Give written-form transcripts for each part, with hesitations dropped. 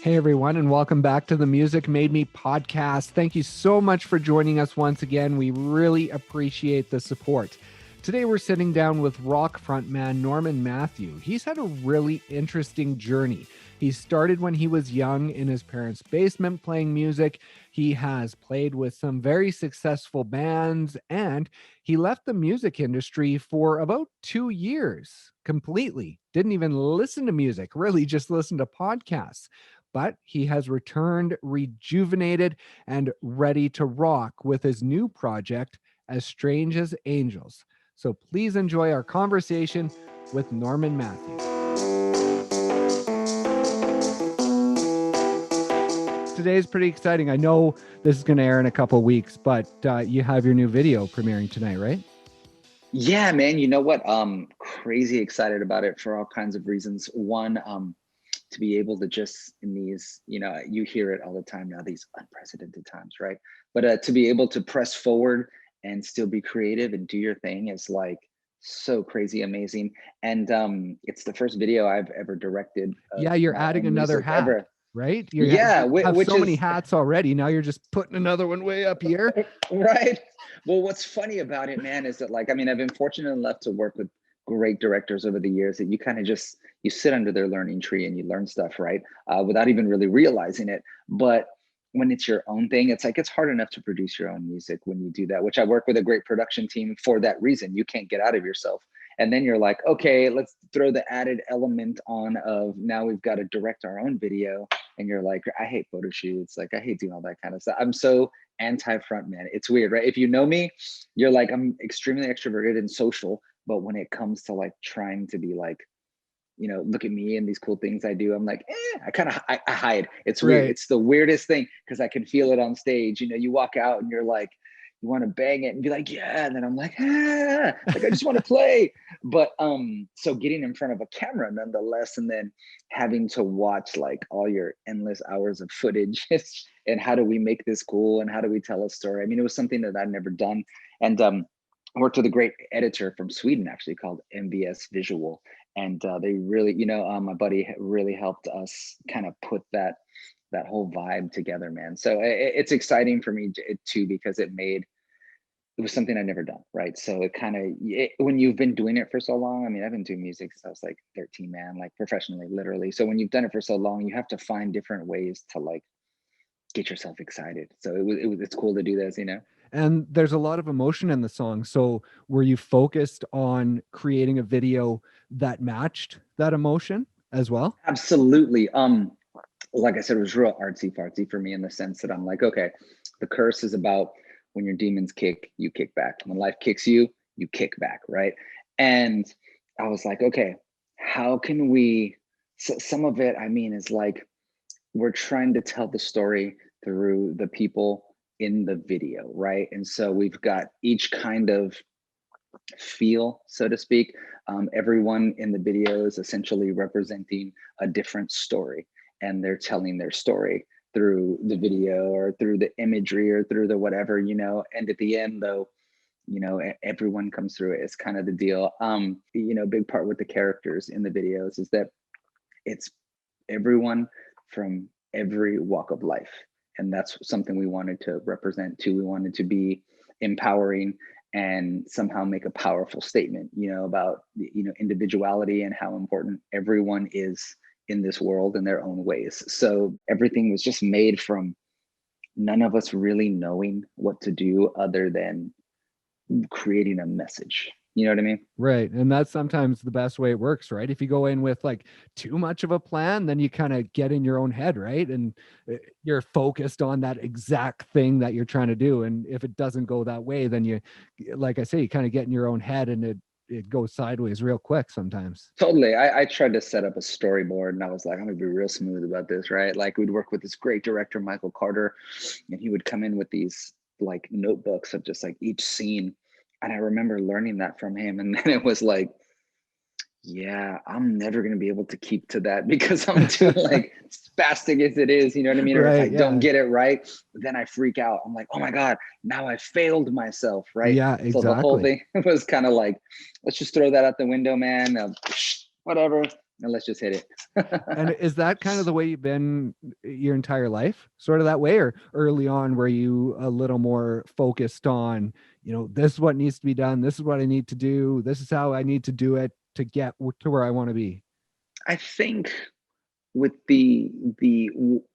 Hey everyone, and welcome back to the Music Made Me podcast. Thank you so much for joining us once again. We really appreciate the support. Today we're sitting down with rock frontman Norman Matthew. He's had a really interesting journey. He started when he was young in his parents' basement playing music. He has played with some very successful bands, and he left the music industry for about 2 years completely. Didn't even listen to music, really just listened to podcasts. But he has returned rejuvenated and ready to rock with his new project, As Strange as Angels. So please enjoy our conversation with Norman Matthew. Today is pretty exciting. I know this is going to air in a couple of weeks, but you have your new video premiering tonight, right? Yeah, man. You know what? Crazy excited about it for all kinds of reasons. One, to be able to just in these, you hear it all the time now, these unprecedented times, right? But to be able to press forward and still be creative and do your thing is like so crazy amazing. And it's the first video I've ever directed. Yeah, you're adding another hat, ever. right? You have Which so many is hats already. Now you're just putting another one way up here. right. Well, what's funny about it, man, is that I've been fortunate enough to work with great directors over the years that you kind of just, you sit under their learning tree and you learn stuff, right? Without even really realizing it. But when it's your own thing, it's hard enough to produce your own music when you do that, which I work with a great production team for that reason. You can't get out of yourself. And then you're like, okay, let's throw the added element on of now we've got to direct our own video. And you're like, I hate photo shoots. Like, I hate doing all that kind of stuff. I'm so anti-frontman. It's weird, right? If you know me, you're like, I'm extremely extroverted and social. But when it comes to trying to be look at me and these cool things I do, I'm like, I hide. It's weird. Right. It's the weirdest thing because I can feel it on stage. You walk out and you're like, you want to bang it and be like, yeah. And then I'm like, I just want to play. But so getting in front of a camera nonetheless, and then having to watch all your endless hours of footage and how do we make this cool and how do we tell a story? I mean, it was something that I'd never done. And I worked with a great editor from Sweden actually called MBS Visual. And they really, my buddy really helped us kind of put that whole vibe together, man. So it's exciting for me too, because it was something I'd never done, right? So when you've been doing it for so long, I mean, I've been doing music since I was 13, man, professionally, literally. So when you've done it for so long, you have to find different ways to get yourself excited. So it's cool to do this, And there's a lot of emotion in the song. So were you focused on creating a video that matched that emotion as well? Absolutely. Like I said, it was real artsy fartsy for me in the sense that I'm like, okay, the curse is about when your demons kick, you kick back. When life kicks you, you kick back, right? And I was like, okay, how can we, so some of it, is we're trying to tell the story through the people in the video, right? And so we've got each kind of feel, so to speak. Everyone in the video is essentially representing a different story, and they're telling their story through the video or through the imagery or through the whatever, and at the end though, everyone comes through it. It's kind of the deal. Big part with the characters in the videos is that it's everyone from every walk of life. And that's something we wanted to represent too. We wanted to be empowering and somehow make a powerful statement, about, individuality and how important everyone is in this world in their own ways. So everything was just made from none of us really knowing what to do other than creating a message. You know what I mean? Right. And that's sometimes the best way it works, right? If you go in with too much of a plan, then you kind of get in your own head, right? And you're focused on that exact thing that you're trying to do. And if it doesn't go that way, then you, like I say, you kind of get in your own head and it goes sideways real quick sometimes. Totally. I tried to set up a storyboard and I was like, I'm gonna be real smooth about this, right? We'd work with this great director, Michael Carter, and he would come in with these notebooks of just each scene. And I remember learning that from him. And then it was like, yeah, I'm never going to be able to keep to that because I'm too spastic as it is. You know what I mean? Or if I don't get it right, then I freak out. I'm like, oh my God, now I failed myself. Right. Yeah, exactly. So the whole thing was kind of let's just throw that out the window, man. Whatever. and let's just hit it. And is that kind of the way you've been your entire life, sort of that way, or early on were you a little more focused on, this is what needs to be done, this is what I need to do, this is how I need to do it to get to where I want to be? I think with the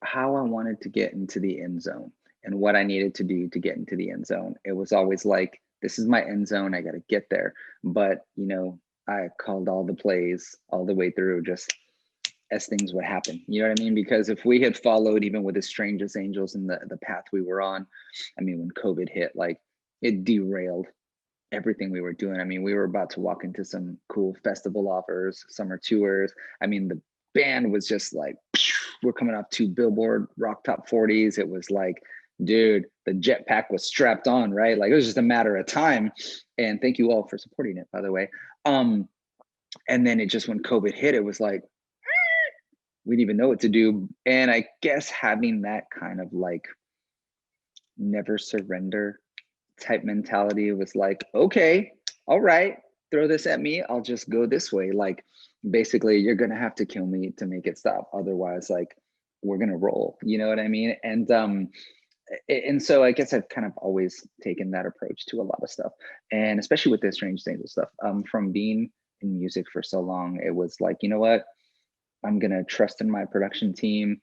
how I wanted to get into the end zone and what I needed to do to get into the end zone, it was always like, this is my end zone, I got to get there. But I called all the plays all the way through, just as things would happen. You know what I mean? Because if we had followed even with as strange as angels in the path we were on, I mean, when COVID hit, like, it derailed everything we were doing. I mean, we were about to walk into some cool festival offers, summer tours. I mean, the band was just like, we're coming off 2 Billboard Rock Top 40s. It was like, dude, the jetpack was strapped on, right? Like, it was just a matter of time. And thank you all for supporting it, by the way. And then it just, when COVID hit, it was like, we didn't even know what to do. And I guess having that kind of like never surrender type mentality, was like, okay, all right, throw this at me, I'll just go this way. Like, basically, you're gonna have to kill me to make it stop. Otherwise, like, we're gonna roll. You know what I mean? And so I guess I've kind of always taken that approach to a lot of stuff, and especially with this Strange Angel stuff. From being in music for so long, it was like, you know what? I'm gonna trust in my production team.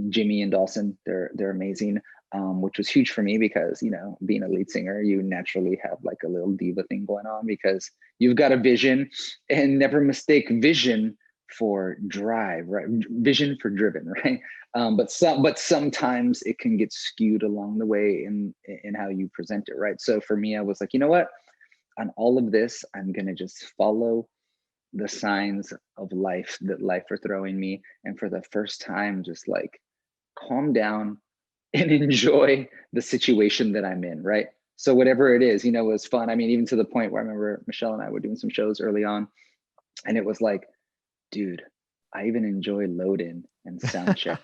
Jimmy and Dawson, they're amazing, which was huge for me because being a lead singer, you naturally have like a little diva thing going on because you've got a vision, and never mistake vision for drive, right? Vision for driven, right? But sometimes it can get skewed along the way in how you present it, right? So for me, I was like, you know what? On all of this, I'm gonna just follow the signs of life that life are throwing me, and for the first time, just like calm down and enjoy the situation that I'm in, right? So whatever it is, it was fun. I mean, even to the point where I remember Michelle and I were doing some shows early on, and it was like, dude, I even enjoy load in and sound check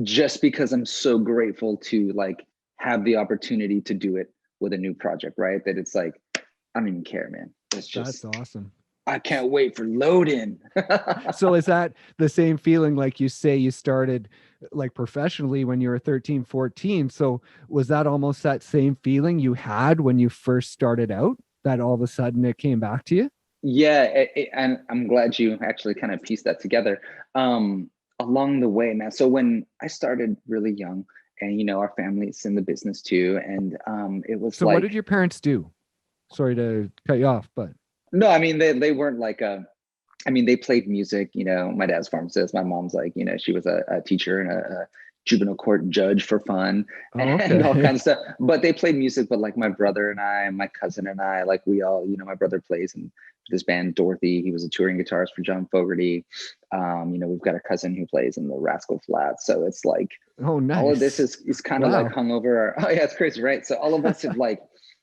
just because I'm so grateful to like have the opportunity to do it with a new project, right? That it's like, I don't even care, man. It's just, That's awesome. I can't wait for load in. So is that the same feeling, like you say you started like professionally when you were 13, 14? So was that almost that same feeling you had when you first started out, that all of a sudden it came back to you? Yeah, and I'm glad you actually kind of pieced that together. Along the way, man. So when I started really young, and our family's in the business too, and it was So what did like, your parents do? Sorry to cut you off, but no, I mean, they weren't like I mean, they played music. My dad's a pharmacist. My mom's like, she was a teacher and a juvenile court judge for fun oh, and all okay. kinds of stuff. But they played music. But like my brother and I, and my cousin and I, like we all, my brother plays in this band, Dorothy. He was a touring guitarist for John Fogerty. We've got a cousin who plays in the Rascal Flatts. So it's like Oh, all of this nice. is kind of like Wow. hung over. Oh yeah, it's crazy, right? So all of us have like,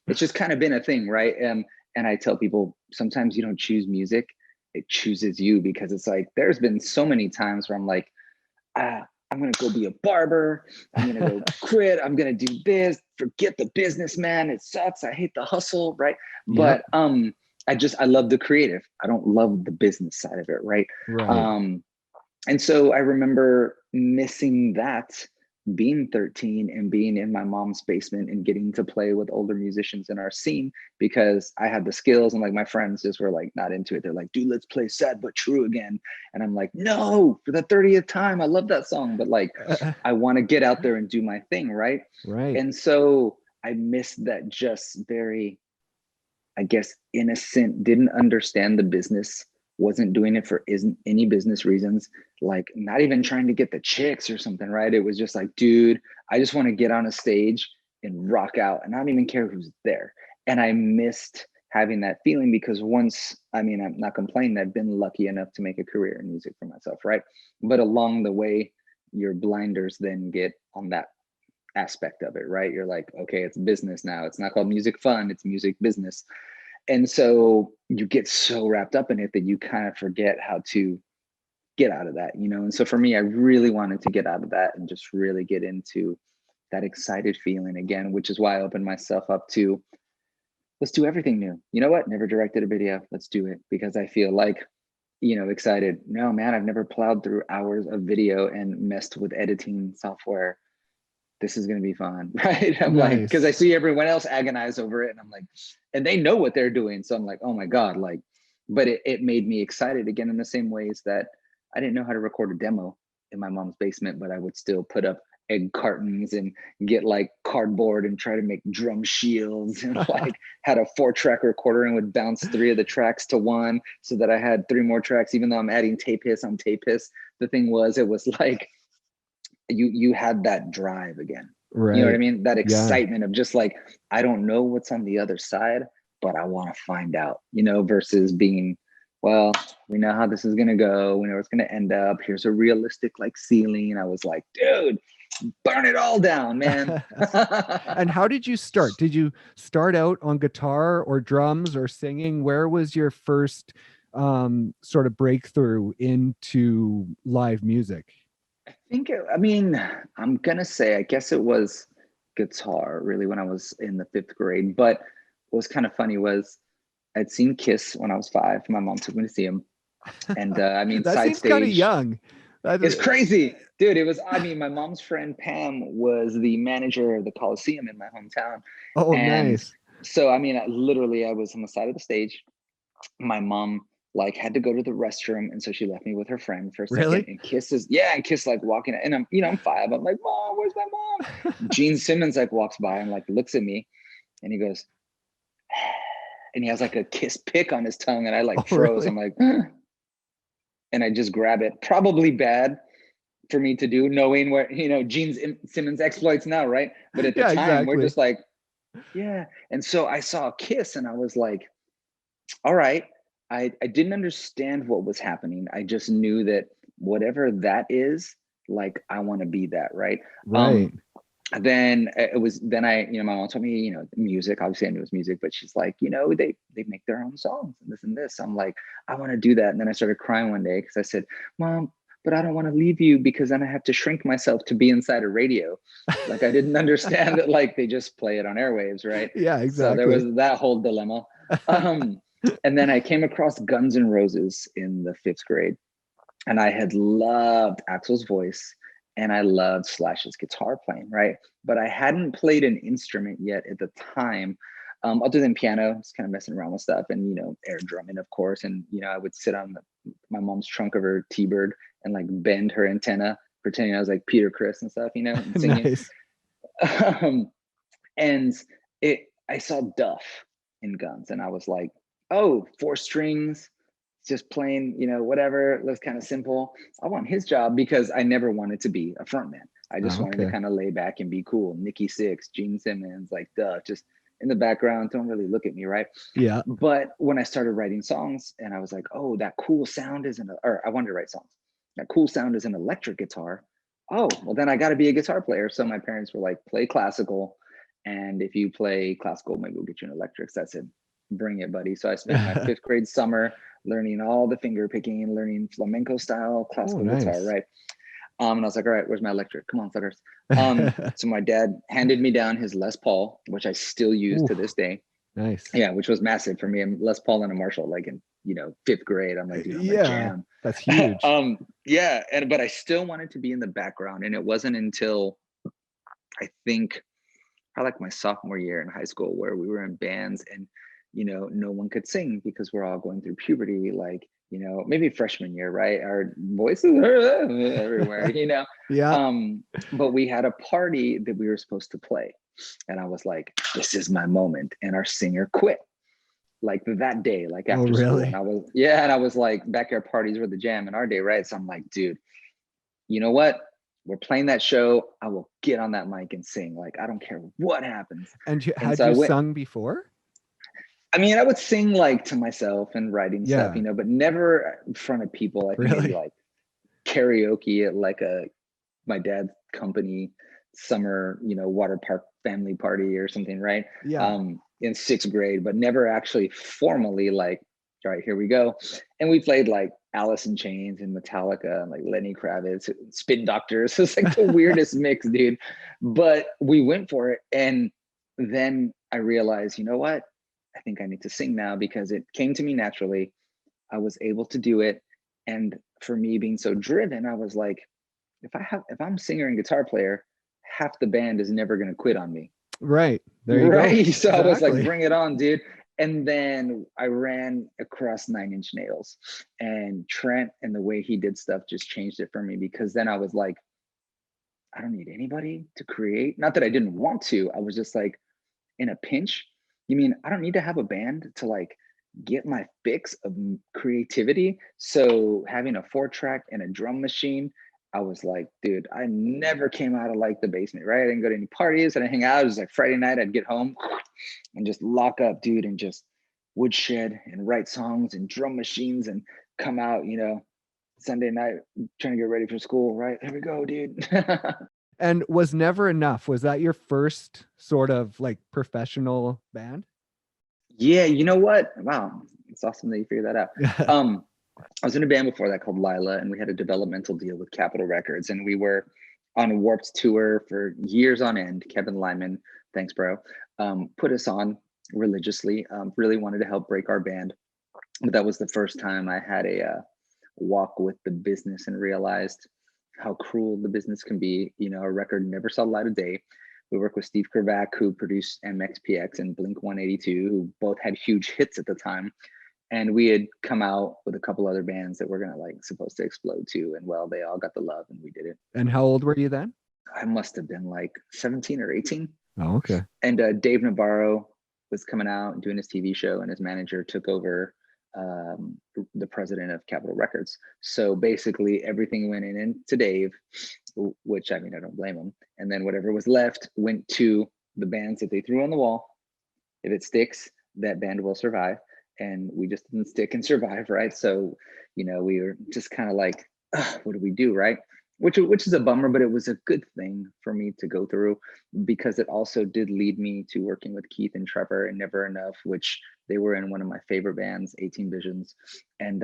it's just kind of been a thing, right? And I tell people, sometimes you don't choose music, it chooses you, because it's like, there's been so many times where I'm like, I'm gonna go be a barber, I'm gonna go quit, I'm gonna do this, forget the business, man, it sucks, I hate the hustle, right? Yep. But I love the creative, I don't love the business side of it, right? Right. um and so I remember missing that, being 13 and being in my mom's basement and getting to play with older musicians in our scene, because I had the skills, and like my friends just were like not into it. They're like, dude, let's play Sad But True again. And I'm like, no, for the 30th time. I love that song, but like, I want to get out there and do my thing, right? Right. And so I missed that, just very, I guess, innocent, didn't understand the business, wasn't doing it for isn't any business reasons, like not even trying to get the chicks or something, right? It was just like, dude, I just want to get on a stage and rock out, and I don't even care who's there. And I missed having that feeling, because once, I mean, I'm not complaining, I've been lucky enough to make a career in music for myself, right? But along the way, your blinders then get on that aspect of it, right? You're like, okay, it's business now. It's not called music fun, it's music business. And so you get so wrapped up in it that you kind of forget how to get out of that. And so for me, I really wanted to get out of that and just really get into that excited feeling again, which is why I opened myself up to, let's do everything new. You know what? Never directed a video. Let's do it, because I feel like excited. No, man, I've never plowed through hours of video and messed with editing software. This is going to be fun, right? I'm like, because I Nice. see everyone else agonize over it, and I'm like, and they know what they're doing. So I'm like, oh my God, like, but it made me excited again in the same ways that I didn't know how to record a demo in my mom's basement, but I would still put up egg cartons and get like cardboard and try to make drum shields, and like had a 4-track recorder and would bounce 3 of the tracks to one so that I had 3 more tracks, even though I'm adding tape hiss on tape hiss. The thing was, it was like, you had that drive again. You know what I Right. mean? That Yeah. excitement of just like, I don't know what's on the other side, but I want to find out, versus being, well, we know how this is going to go. We know it's going to end up. Here's a realistic like ceiling. I was like, dude, burn it all down, man. And how did you start? Did you start out on guitar or drums or singing? Where was your first sort of breakthrough into live music? I mean, I'm going to say, I guess it was guitar really when I was in the 5th grade. But what was kind of funny was I'd seen Kiss when I was 5. My mom took me to see him. And I mean, That side seems kind of stage, young. That, it's crazy, dude. It was, I mean, my mom's friend Pam was the manager of the Coliseum in my hometown. oh, And nice. so, I mean, I was on the side of the stage. My mom like had to go to the restroom. And so she left me with her friend for a second, Really? and Kiss like walking, and I'm 5. I'm like, Mom, where's my mom? Gene Simmons like walks by and like looks at me, and he goes, and he has like a Kiss pick on his tongue. And I like Oh, froze. I'm really? like, and I just grab it. Probably bad for me to do, knowing what, Gene Simmons exploits now, right? But at the Yeah, time, we're exactly. just like, yeah. And so I saw Kiss, and I was like, all right. I didn't understand what was happening. I just knew that whatever that is, like, I want to be that, right? Right. Um, then it was, then my mom told me, music, obviously I knew it was music, but she's like, they make their own songs and this and this. I'm like, I want to do that. And then I started crying one day because I said, Mom, but I don't want to leave you, because then I have to shrink myself to be inside a radio. Like, I didn't understand that, like, they just play it on airwaves, right? Yeah, So there was exactly. that whole dilemma. Um, and then I came across Guns N' Roses in the 5th grade, and I had loved Axl's voice, and I loved Slash's guitar playing, right? But I hadn't played an instrument yet at the time, other than piano. Just kind of messing around with stuff, and air drumming, of course. And I would sit on my mom's trunk of her T-Bird and like bend her antenna, pretending I was like Peter Criss and stuff, and singing. Nice. um, and I saw Duff in Guns, and I was like, oh, 4 strings, just playing, whatever. Looks kind of simple. I want his job, because I never wanted to be a frontman. I just wanted to Okay. kind of lay back and be cool. Nikki Sixx, Gene Simmons, like, duh, just in the background. Don't really look at me, right? Yeah. But when I started writing songs, and I was like, oh, that cool sound or I wanted to write songs. That cool sound is an electric guitar. Oh, well, then I got to be a guitar player. So my parents were like, play classical. And if you play classical, maybe we'll get you an electric. So I said, bring it, buddy. So I spent my 5th grade summer learning all the finger picking, learning flamenco style Oh, classical guitar, nice. right? And I was like, all right, where's my electric? Come on, suckers. So my dad handed me down his Les Paul, which I still use Ooh, to this day. nice. Yeah, which was massive for me. And Les Paul and a Marshall, like in 5th grade. I'm like, dude, I'm a Yeah, jam. that's huge. Yeah, but I still wanted to be in the background. And it wasn't until I think probably like my sophomore year in high school, where we were in bands, and no one could sing because we're all going through puberty, like, maybe freshman year, right? Our voices are everywhere, Yeah. but we had a party that we were supposed to play, and I was like, this is my moment. And our singer quit like that day, like Oh, after school. And really? I was like, backyard parties were the jam in our day, right? So I'm like, dude, you know what? We're playing that show. I will get on that mic and sing. Like, I don't care what happens. And And had so I you went. sung before? I mean, I would sing like to myself and writing stuff, Yeah. but never in front of people. I think maybe Really? like karaoke at like my dad's company summer, water park family party or something, right? Yeah. In 6th grade, but never actually formally like, all right, here we go. And we played like Alice in Chains and Metallica and like Lenny Kravitz, Spin Doctors. It's like the weirdest mix, dude. But we went for it. And then I realized, you know what? I think I need to sing now, because it came to me naturally. I was able to do it. And for me being so driven, I was like, if I'm singer and guitar player, half the band is never going to quit on me. Right. There you go. Right. So I was like, Exactly. bring it on, dude. And then I ran across Nine Inch Nails, and Trent and the way he did stuff just changed it for me, because then I was like, I don't need anybody to create. Not that I didn't want to. I was just like, in a pinch, you mean I don't need to have a band to like get my fix of creativity? So having a 4-track and a drum machine, I was like, dude, I never came out of like the basement, right? I didn't go to any parties. I didn't hang out. It was like Friday night, I'd get home and just lock up, dude, and just woodshed and write songs and drum machines and come out, Sunday night trying to get ready for school, right? Here we go, dude. And was Never Enough, was that your first sort of like professional band? Yeah, you know what? Wow, it's awesome that you figured that out. I was in a band before that called Lila, and we had a developmental deal with Capitol Records, and we were on a Warped tour for years on end. Kevin Lyman, thanks, bro, put us on religiously. Really wanted to help break our band, but that was the first time I had a walk with the business and realized how cruel the business can be. A record never saw the light of day. We worked with Steve Kravac, who produced MXPX and Blink 182, who both had huge hits at the time. And we had come out with a couple other bands that were gonna like supposed to explode too. And well, they all got the love and we did it. And how old were you then? I must have been like 17 or 18. Oh, okay. And Dave Navarro was coming out and doing his TV show, and his manager took over the president of Capitol Records. So basically everything went into Dave, which I mean, I don't blame him. And then whatever was left went to the bands that they threw on the wall. If it sticks, that band will survive. And we just didn't stick and survive, right? So, we were just kind of like, what do we do, right? Which is a bummer, but it was a good thing for me to go through, because it also did lead me to working with Keith and Trevor and Never Enough, which they were in one of my favorite bands, 18 Visions. And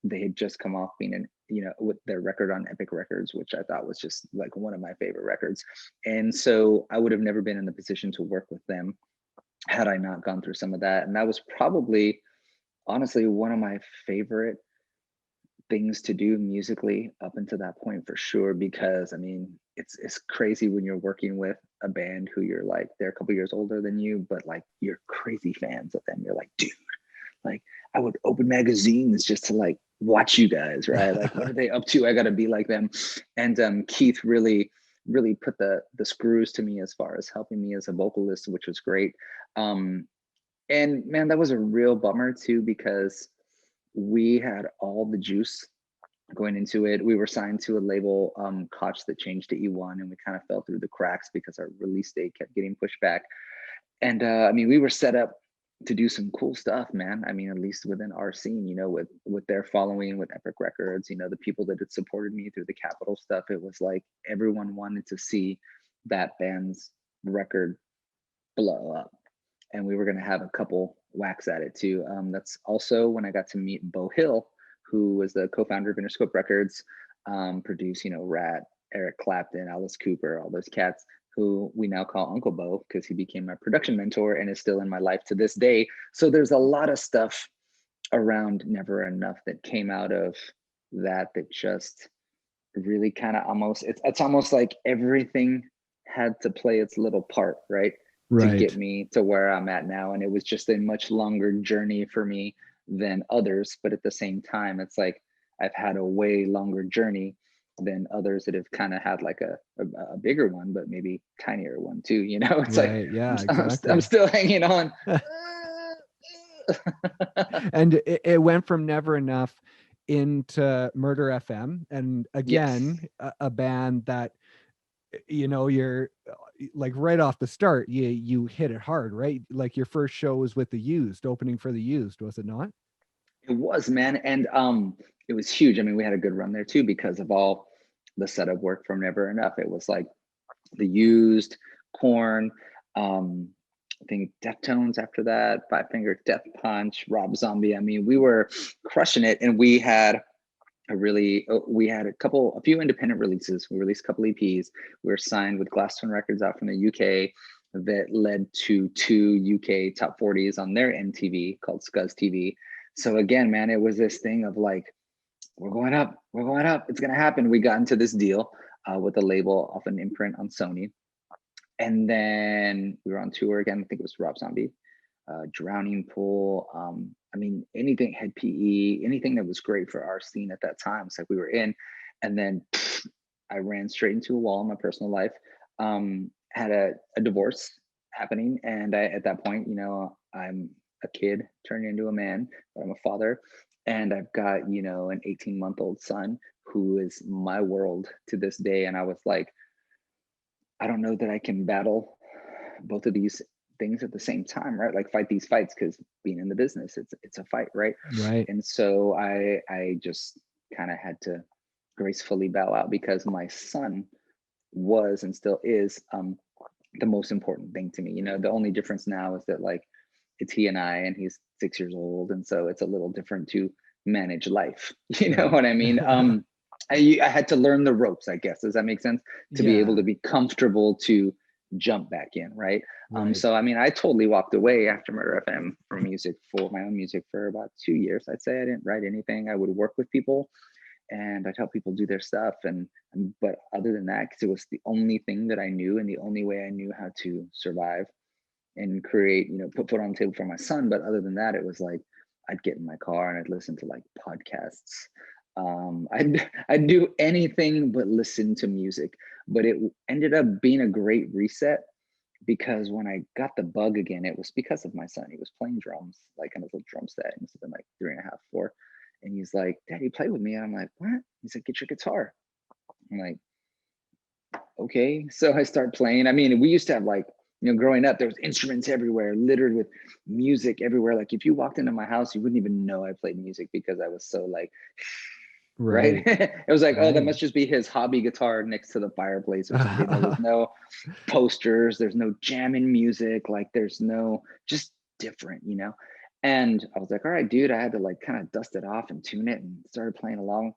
they had just come off being in, with their record on Epic Records, which I thought was just like one of my favorite records. And so I would have never been in the position to work with them had I not gone through some of that. And that was probably, honestly, one of my favorite things to do musically up until that point, for sure. Because I mean, it's crazy when you're working with a band who you're like, they're a couple years older than you, but like you're crazy fans of them. You're like, dude, like I would open magazines just to like watch you guys, right? Like, what are they up to? I gotta be like them. And Keith really put the screws to me as far as helping me as a vocalist, which was great. And man, that was a real bummer too, because we had all the juice going into it. We were signed to a label, Koch, that changed to E1, and we kind of fell through the cracks because our release date kept getting pushed back. And I mean, we were set up to do some cool stuff, man. I mean, at least within our scene, with their following, with Epic Records, the people that had supported me through the Capitol stuff. It was like everyone wanted to see that band's record blow up, and we were going to have a couple whacks at it too. That's also when I got to meet Bo Hill, who was the co-founder of Interscope Records, produced, Rat, Eric Clapton, Alice Cooper, all those cats, who we now call Uncle Bo, because he became my production mentor and is still in my life to this day. So there's a lot of stuff around Never Enough that came out of that just really kind of it's almost like everything had to play its little part, right? To get me to where I'm at now. And it was just a much longer journey for me than others. But at the same time, it's like I've had a way longer journey than others that have kind of had like a bigger one, but maybe tinier one too. It's Right. like, Yeah, I'm exactly. still hanging on. And it went from Never Enough into Murder FM. And again, Yes. a band that, you're like right off the start, you hit it hard, right? Like your first show was with the Used, opening for the Used, was it not? It was, man. And it was huge. I mean, we had a good run there too because of all the setup work from Never Enough. It was like the Used, Korn, I think Deftones after that, Five Finger Death Punch, Rob Zombie. I mean, we were crushing it, and we had a few independent releases. We released a couple EPs. We were signed with Glaston Records out from the UK that led to 2 UK top 40s on their MTV called Scuzz TV. So again, man, it was this thing of like we're going up, we're going up, it's gonna happen. We got into this deal with a label off an imprint on Sony. And then we were on tour again. I think it was Rob Zombie, Drowning Pool. I mean, anything had PE, anything that was great for our scene at that time. It's like we were in, and then I ran straight into a wall in my personal life. Had a divorce happening, and at that point, I'm a kid turning into a man, but I'm a father, and I've got an 18-month-old son who is my world to this day. And I was like, I don't know that I can battle both of these things at the same time, right? Like fight these fights, because being in the business, it's a fight, right? Right. And so I just kind of had to gracefully bow out, because my son was and still is the most important thing to me. The only difference now is that, like, it's he and I, and he's 6 years old, and so it's a little different to manage life. You know Right. what I mean? I had to learn the ropes, I guess. Does that make sense? To be able Yeah. to be comfortable to jump back in, right? Right. So I mean, I totally walked away after Murder FM from music, for my own music, for about 2 years. I'd say I didn't write anything. I would work with people and I'd help people do their stuff. And but other than that, because it was the only thing that I knew and the only way I knew how to survive and create, put food on the table for my son. But other than that, it was like I'd get in my car and I'd listen to like podcasts. I'd do anything but listen to music. But it ended up being a great reset, because when I got the bug again, it was because of my son. He was playing drums, like on his little drum set. He must have been like 3.5, 4. And he's like, Daddy, play with me. And I'm like, what? He's like, get your guitar. I'm like, okay. So I start playing. I mean, we used to have, like, growing up, there was instruments everywhere, littered with music everywhere. Like, if you walked into my house, you wouldn't even know I played music, because I was so like, right. Right. It was like, oh, that Right. must just be his hobby guitar next to the fireplace or something. There was no posters, there's no jamming music, like there's no, just different. And I was like, all right, dude, I had to like kind of dust it off and tune it, and started playing along.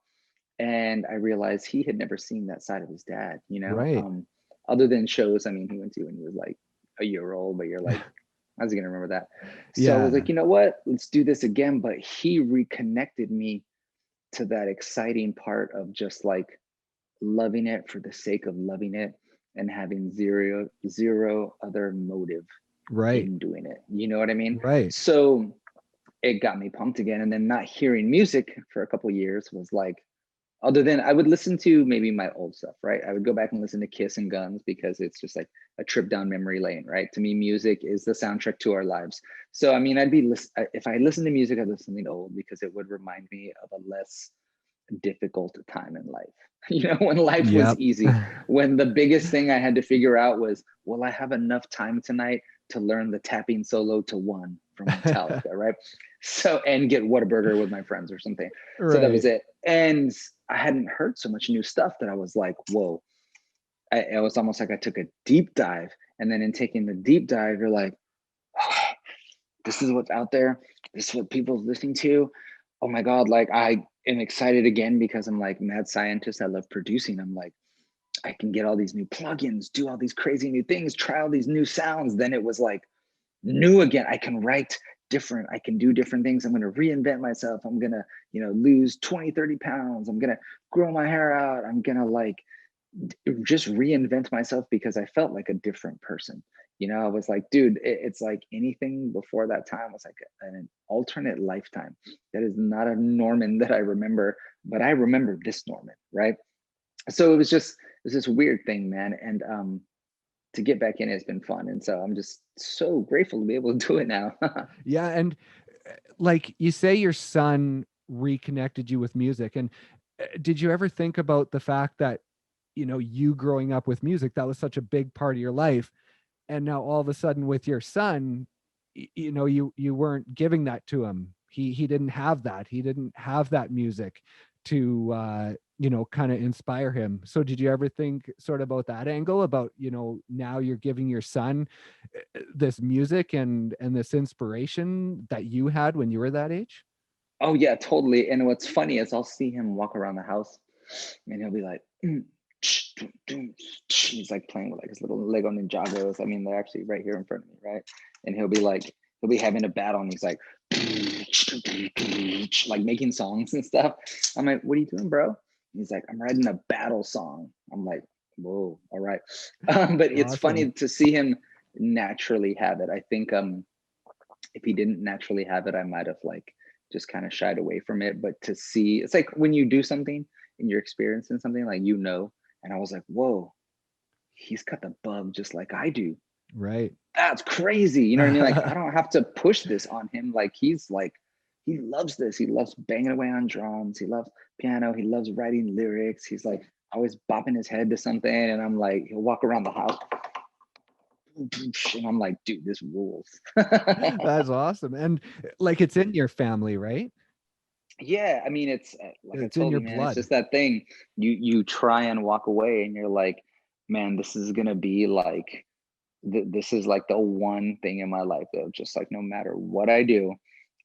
And I realized he had never seen that side of his dad. Right. Other than shows, I mean, he went to when he was like a year old, but you're like, how's he gonna remember that? So I was Yeah. like, you know what, let's do this again. But he reconnected me to that exciting part of just like loving it for the sake of loving it, and having zero other motive Right. in doing it. You know what I mean? Right. So it got me pumped again. And then not hearing music for a couple years was like, other than I would listen to maybe my old stuff, right? I would go back and listen to Kiss and Guns, because it's just like a trip down memory lane, right? To me, music is the soundtrack to our lives. So I mean, if I listen to music, I'd listen to something old, because it would remind me of a less difficult time in life. When life was Yep. easy, when the biggest thing I had to figure out was, will I have enough time tonight to learn the tapping solo to One from Metallica, right? So, and get Whataburger with my friends or something. So that was Right. it. And I hadn't heard so much new stuff that I was like, whoa. It was almost like I took a deep dive. And then in taking the deep dive, you're like, oh, this is what's out there. This is what people's listening to. Oh my God. Like, I am excited again, because I'm like mad scientist. I love producing. I'm like, I can get all these new plugins, do all these crazy new things, try all these new sounds. Then it was like new again. I can write different. I can do different things. I'm going to reinvent myself. I'm going to, lose 20, 30 pounds. I'm going to grow my hair out. I'm going to like just reinvent myself, because I felt like a different person. I was like, dude, it's like anything before that time was like an alternate lifetime. That is not a Norman that I remember, but I remember this Norman, right? So it was this weird thing, man. And to get back in, it's been fun. And so I'm just so grateful to be able to do it now. Yeah. And like you say, your son reconnected you with music. And did you ever think about the fact that, you growing up with music, that was such a big part of your life? And now all of a sudden with your son, you weren't giving that to him. He didn't have that. He didn't have that music to kind of inspire him. So did you ever think sort of about that angle, about now you're giving your son this music and this inspiration that you had when you were that age? Oh yeah, totally. And what's funny is I'll see him walk around the house, and he'll be like, he's like playing with like his little Lego Ninjagos. I mean, they're actually right here in front of me, right? And he'll be like, he'll be having a battle and he's like like making songs and stuff. I'm like, what are you doing, bro? He's like, I'm writing a battle song. I'm like, whoa, all right. But it's funny to see him naturally have it. I think if he didn't naturally have it, I might have like just kind of shied away from it. But to see, it's like when you do something and you're experiencing something, like, you know, and I was like, whoa, he's got the bug just like I do. Right. That's crazy. You know what I mean? Like, I don't have to push this on him. Like, he's like, he loves this. He loves banging away on drums. He loves piano. He loves writing lyrics. He's like always bopping his head to something. And I'm like, he'll walk around the house. And I'm like, dude, this rules. That's awesome. And like, it's in your family, right? Yeah, I mean, it's like I It's in told your you, man, it's blood. just that thing. You try and walk away, and you're like, man, this is gonna be like, this is like the one thing in my life that just like, no matter what I do,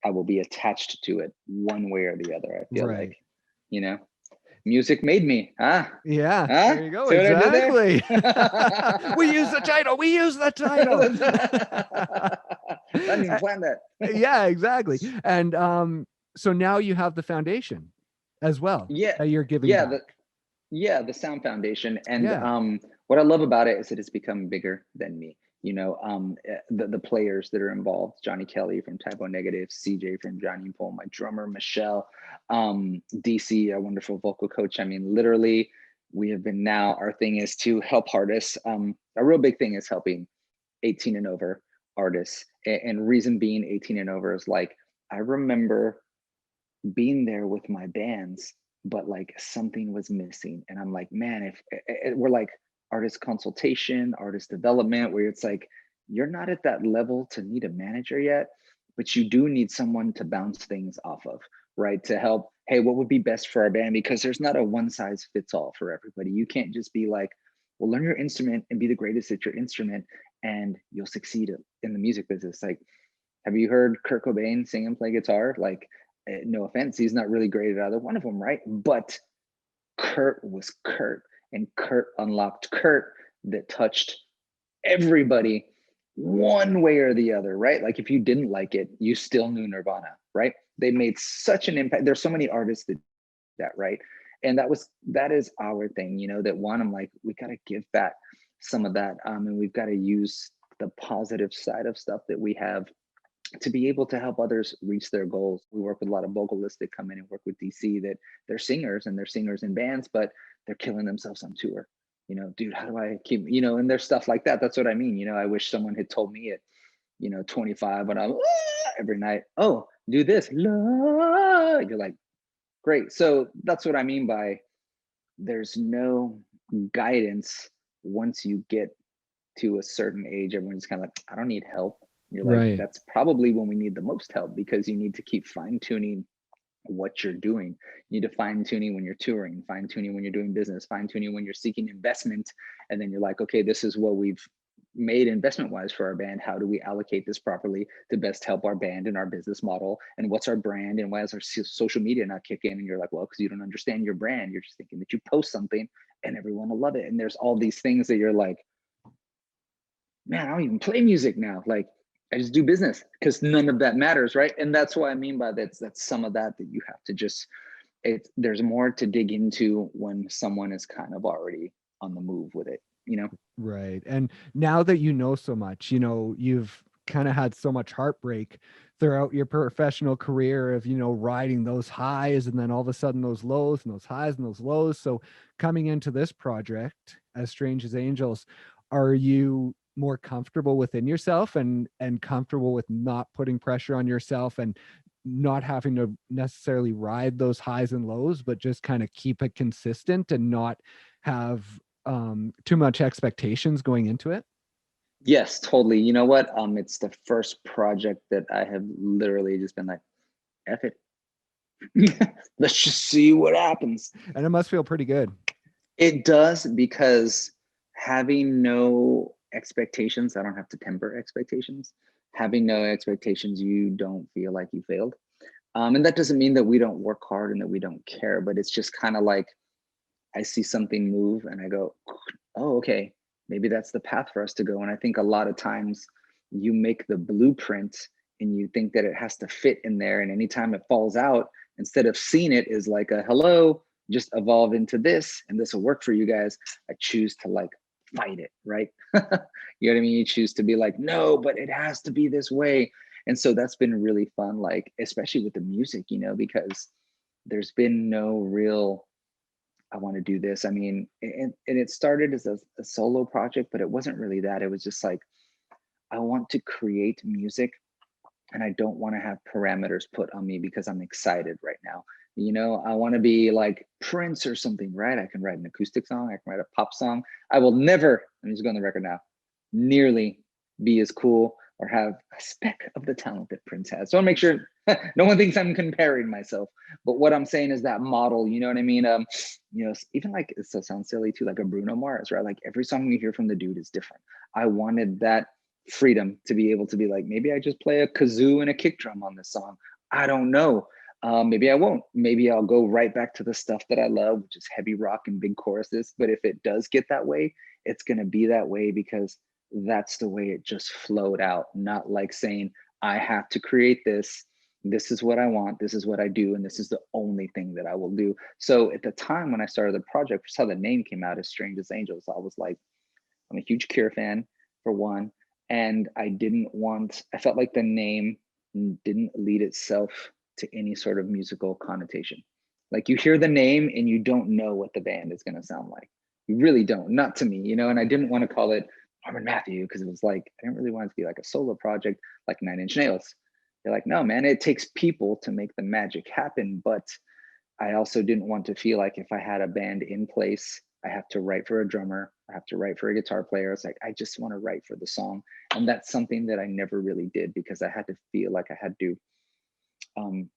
I will be attached to it one way or the other. I feel like, Right. you know, music made me. Yeah, Huh? there you go. See what I did there? Exactly. We use the title. We use the title. Didn't even plan that. Yeah, exactly. And so now you have the foundation as well Yeah, that you're giving yeah. back. The Sound Foundation, and Yeah. what I love about it is that it's become bigger than me. You know, the players that are involved: Johnny Kelly from Typo Negative, CJ from Johnny and Paul, my drummer Michelle, DC, a wonderful vocal coach. I mean, literally, we have been now. Our thing is to help artists. A real big thing is helping 18 and over artists, and reason being 18 and over is like, I remember being there with my bands, but like something was missing. And I'm like, man, if we're like artist consultation, artist development, where it's like, you're not at that level to need a manager yet, but you do need someone to bounce things off of, right? To help, hey, what would be best for our band? Because there's not a one size fits all for everybody. You can't just be like, well, learn your instrument and be the greatest at your instrument and you'll succeed in the music business. Like, have you heard Kurt Cobain sing and play guitar? Like, no offense, he's not really great at either one of them, right? But Kurt was Kurt, and Kurt unlocked Kurt that touched everybody one way or the other, right? Like, if you didn't like it, you still knew Nirvana, right? They made such an impact. There's so many artists that do that, right? And that is our thing, you know, that one, I'm like, we got to give back some of that. And we've got to use the positive side of stuff that we have to be able to help others reach their goals. We work with a lot of vocalists that come in and work with DC that they're singers and they're singers in bands, but they're killing themselves on tour. You know, dude, how do I keep, you know, and there's stuff like that. That's what I mean. You know, I wish someone had told me at, 25 when I'm every night, oh, do this. You're like, great. So that's what I mean by there's no guidance once you get to a certain age. Everyone's kind of like, I don't need help. You're like, Right. that's probably when we need the most help, because you need to keep fine tuning what you're doing. You need to fine tuning when you're touring, fine tuning when you're doing business, fine tuning when you're seeking investment. And then you're like, okay, this is what we've made investment wise for our band. How do we allocate this properly to best help our band and our business model? And what's our brand? And why is our social media not kick in? And you're like, well, because you don't understand your brand. You're just thinking that you post something and everyone will love it. And there's all these things that you're like, man, I don't even play music now. Like, I just do business because none of that matters, right? And that's what I mean by that's some of that you have to just, there's more to dig into when someone is kind of already on the move with it, you know? Right. And now that you know so much, you've kind of had so much heartbreak throughout your professional career of, riding those highs and then all of a sudden those lows and those highs and those lows. So coming into this project, As Strange as Angels, are you more comfortable within yourself and comfortable with not putting pressure on yourself and not having to necessarily ride those highs and lows, but just kind of keep it consistent and not have too much expectations going into it? Yes, totally. You know what? It's the first project that I have literally just been like, F it. Let's just see what happens. And it must feel pretty good. It does, because having no expectations, I don't have to temper expectations. Having no expectations, you don't feel like you failed. And that doesn't mean that we don't work hard and that we don't care, but it's just kind of like, I see something move and I go, oh, okay, maybe that's the path for us to go. And I think a lot of times you make the blueprint and you think that it has to fit in there. And anytime it falls out, instead of seeing it as like a hello, just evolve into this and this will work for you guys, I choose to like fight it, right? You know what I mean? You choose to be like, no, but it has to be this way. And so that's been really fun, like, especially with the music, you know, because there's been no real, I want to do this. I mean, and it started as a solo project, but it wasn't really that. It was just like, I want to create music and I don't want to have parameters put on me because I'm excited right now. You know, I want to be like Prince or something, right? I can write an acoustic song, I can write a pop song. I will never, let me just go on the record now, nearly be as cool or have a speck of the talent that Prince has. So I want to make sure no one thinks I'm comparing myself. But what I'm saying is that model, you know what I mean? You know, even like, it still sounds silly too, like a Bruno Mars, right? Like every song you hear from the dude is different. I wanted that freedom to be able to be like, maybe I just play a kazoo and a kick drum on this song. I don't know. Maybe I won't. Maybe I'll go right back to the stuff that I love, which is heavy rock and big choruses. But if it does get that way, it's going to be that way because that's the way it just flowed out. Not like saying, I have to create this. This is what I want. This is what I do. And this is the only thing that I will do. So at the time when I started the project, just how the name came out as Strange as Angels, I was like, I'm a huge Cure fan, for one. And I felt like the name didn't lead itself to any sort of musical connotation. Like you hear the name and you don't know what the band is going to sound like. You really don't, not to me, you know, and I didn't want to call it Norm and Matthew because it was like, I didn't really want it to be like a solo project like Nine Inch Nails. They're like, no, man, it takes people to make the magic happen. But I also didn't want to feel like if I had a band in place, I have to write for a drummer, I have to write for a guitar player. It's like, I just want to write for the song. And that's something that I never really did because I had to feel like I had to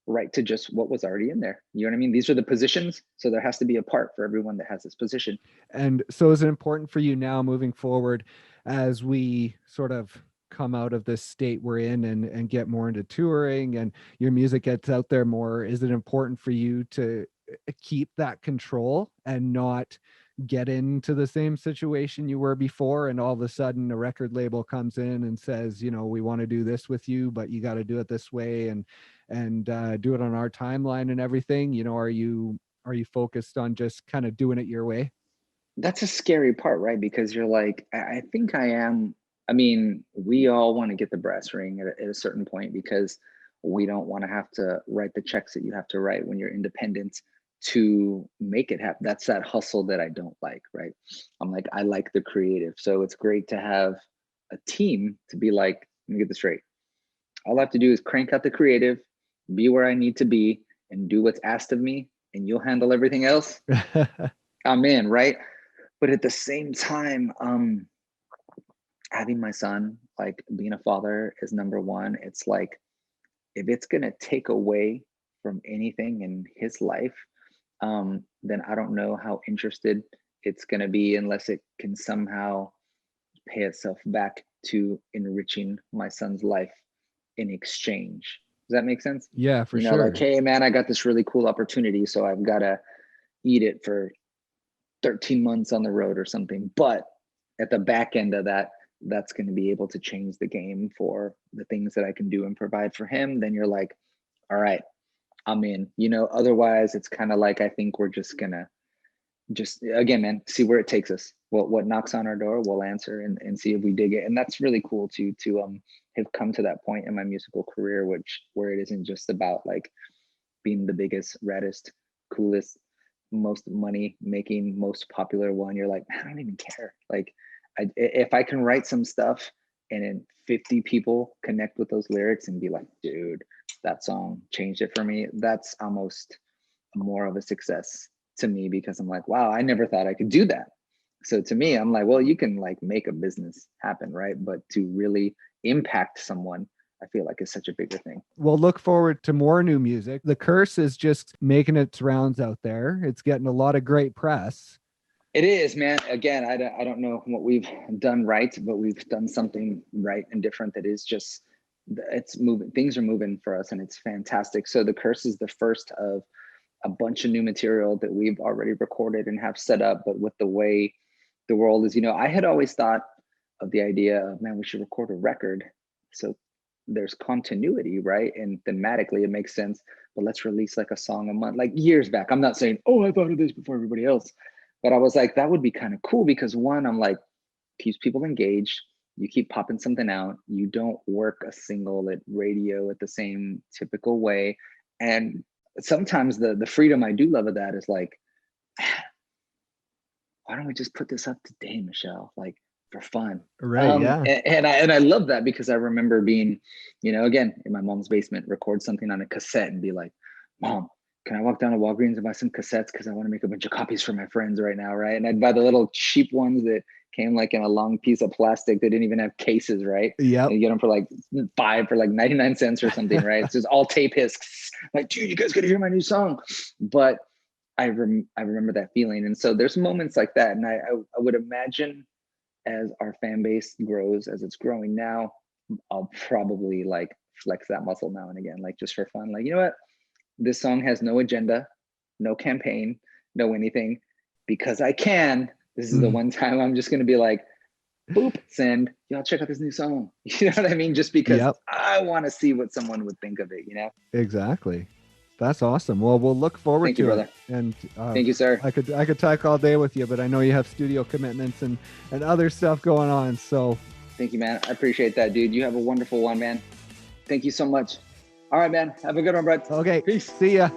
write to just what was already in there. You know what I mean? These are the positions. So there has to be a part for everyone that has this position. And so is it important for you now moving forward as we sort of come out of this state we're in and get more into touring and your music gets out there more? Is it important for you to keep that control and not get into the same situation you were before and all of a sudden a record label comes in and says, you know, we want to do this with you, but you got to do it this way and do it on our timeline and everything? You know, are you focused on just kind of doing it your way? That's a scary part, right? Because you're like, I think I am. I mean, we all want to get the brass ring at a certain point because we don't want to have to write the checks that you have to write when you're independent to make it happen. That's that hustle that I don't like, right? I'm like, I like the creative. So it's great to have a team to be like, let me get this straight. All I have to do is crank out the creative, be where I need to be, and do what's asked of me, and you'll handle everything else. I'm in, right? But at the same time, having my son, like being a father is number one. It's like, if it's going to take away from anything in his life, then I don't know how interested it's going to be unless it can somehow pay itself back to enriching my son's life in exchange. Does that make sense? Yeah, for You know, like, sure. hey, man, I got this really cool opportunity, so I've got to eat it for 13 months on the road or something. But at the back end of that, that's going to be able to change the game for the things that I can do and provide for him. Then you're like, all right, I'm in. You know, otherwise it's kind of like, I think we're just gonna just, again, man, see where it takes us. What knocks on our door, we'll answer and see if we dig it. And that's really cool to have come to that point in my musical career, which where it isn't just about like being the biggest, raddest, coolest, most money making, most popular one. You're like, I don't even care. Like, if I can write some stuff and then 50 people connect with those lyrics and be like, dude, that song changed it for me, that's almost more of a success to me because I'm like, wow, I never thought I could do that. So to me, I'm like, well, you can like make a business happen, right? But to really impact someone, I feel like is such a bigger thing. We'll look forward to more new music. The Curse is just making its rounds out there. It's getting a lot of great press. It is, man. Again, I don't know what we've done right, but we've done something right and different that is just, it's moving. Things are moving for us and it's fantastic. So the Curse is the first of a bunch of new material that we've already recorded and have set up. But with the way the world is, you know, I had always thought of the idea of, man, we should record a record. So there's continuity, right? And thematically it makes sense, but let's release like a song a month, like years back. I'm not saying, oh, I thought of this before everybody else, but I was like, that would be kind of cool because one, I'm like, keeps people engaged. You keep popping something out. You don't work a single at radio at the same typical way. And sometimes the freedom I do love of that is like, why don't we just put this up today, Michelle? Like for fun. Right. Yeah. And I love that because I remember being, again, in my mom's basement, record something on a cassette and be like, Mom, can I walk down to Walgreens and buy some cassettes? Because I want to make a bunch of copies for my friends right now, right? And I'd buy the little cheap ones that came like in a long piece of plastic. They didn't even have cases, right? Yep. And you get them for like $5 for like 99 cents or something, right? It's just all tape hisks. Like, dude, you guys got to hear my new song. But I remember that feeling. And so there's moments like that. And I would imagine as our fan base grows, as it's growing now, I'll probably like flex that muscle now and again, like just for fun. Like, you know what? This song has no agenda, no campaign, no anything, because I can. This is the one time I'm just going to be like, boop, send, y'all check out this new song. You know what I mean? Just because I want to see what someone would think of it, Exactly. That's awesome. Well, we'll look forward to brother. it. And thank you, sir. I could talk all day with you, but I know you have studio commitments and other stuff going on. So thank you, man. I appreciate that, dude. You have a wonderful one, man. Thank you so much. All right, man. Have a good one, bud. Okay. Peace. See ya.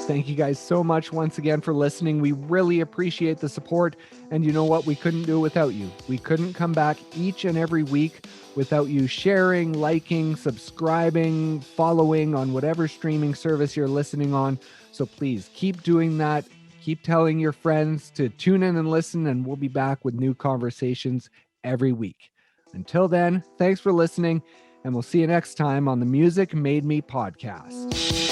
Thank you guys so much once again for listening. We really appreciate the support. And you know what? We couldn't do it without you. We couldn't come back each and every week without you sharing, liking, subscribing, following on whatever streaming service you're listening on. So please keep doing that. Keep telling your friends to tune in and listen, and we'll be back with new conversations every week. Until then, thanks for listening, and we'll see you next time on the Music Made Me podcast.